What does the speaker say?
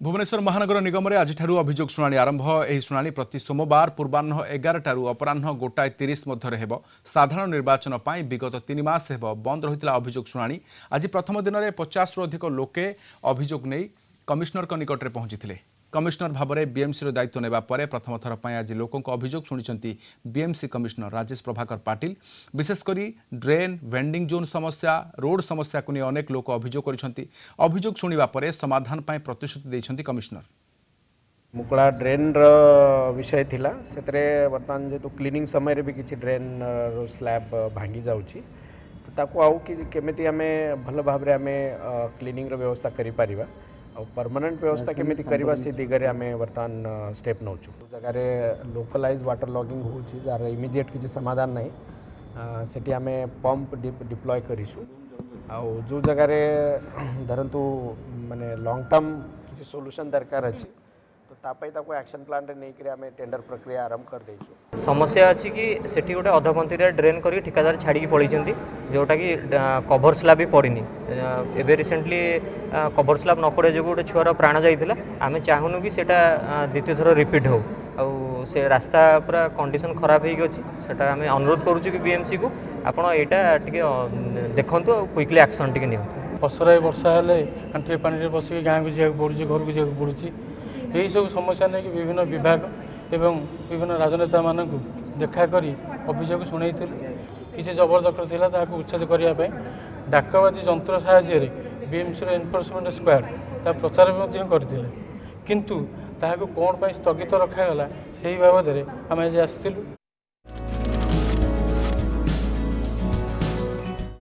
भुवनेश्वर महानगर निगम में आज अभियोग शुणाणी आरंभ। यह शुणाणी प्रति सोमवार पूर्वाह्न 11 अपराह्न 1:30 मध्य साधारण निर्वाचन पर विगत 3 मास बंद रही अभियोग शुणाणी। आज प्रथम दिन में 50 रु अधिक लोके अभियोग नहीं कमिशनर निकट में पहुंची। कमिशनर भाव में बीएमसी दायित्व नेबा परे प्रथम थर पर आज लोकों अभियोग शुणी बीएमसी कमिशनर राजेश प्रभाकर पाटिल। विशेषकर ड्रेन वेंडिंग जोन समस्या रोड समस्या को नहीं अनेक लोक अभियोग अभियोग शुणा पर समाधान पर प्रतिश्रुति देते कमिशनर। मुकड़ा ड्रेन विषय थिला सेतरे वर्तमान जेतु क्लीनिंग समय रे भी किछि ड्रेन स्लैब भांगी जाउछि तो ताको आउ कि केमिति हमें भल भाव रे हमें क्लीनिंग रो व्यवस्था करि परिबा और परमानेंट व्यवस्था केमिति करबा से दिगरे हमें वर्तमान स्टेप नउछु। जगह रे लोकलाइज वाटर लॉगिंग होछि जार इमीडिएट किछि समाधान नहीं सेठी हमें पंप डिप्लॉय करिसु आ जो जगह रे धरंतु माने लॉन्ग टर्म किछि सॉल्यूशन दरकार अछि तो तापाई ताको एक्शन प्लान रे नै करी हमें टेंडर प्रक्रिया आरंभ कर देइछु। समस्या अछि कि सेठी गोटे अधपंथी रे ड्रेन करी ठिकादार छाड़ी पड़ी जोटा कि कभर स्लैब भी पड़नी। एबे रिसेंटली कभर स्लैब न पड़े जो गोटे छुआर प्राण जाइथिला आमे चाहूनु कि सेटा द्वितीय थर रिपीट हो आउ से रास्ता पूरा कंडीशन खराब हो गई सेटा आमे अनुरोध करूछु कि बीएमसी को आपण एटा टिके देखंतु और क्विकली एक्शन टिके नियो। असराय वर्षा हेले आंठी पानी रे बसी गाँ को जाय पड़ुछि घर को जाय पड़ुछि यही सब समस्या नहीं कि विभिन्न विभाग एवं विभिन्न राजनेता मानक देखा करी अभियोग शुणाई किसी जबरदखल थिला ताको उच्छेद करने डाकबाजी जंत्र साहाय्य बीएमसी एनफोर्समेंट स्क्वाड ता प्रचार भी करते किंतु ताको कौन स्थगित रखागला से बाबद आम आज आसलु।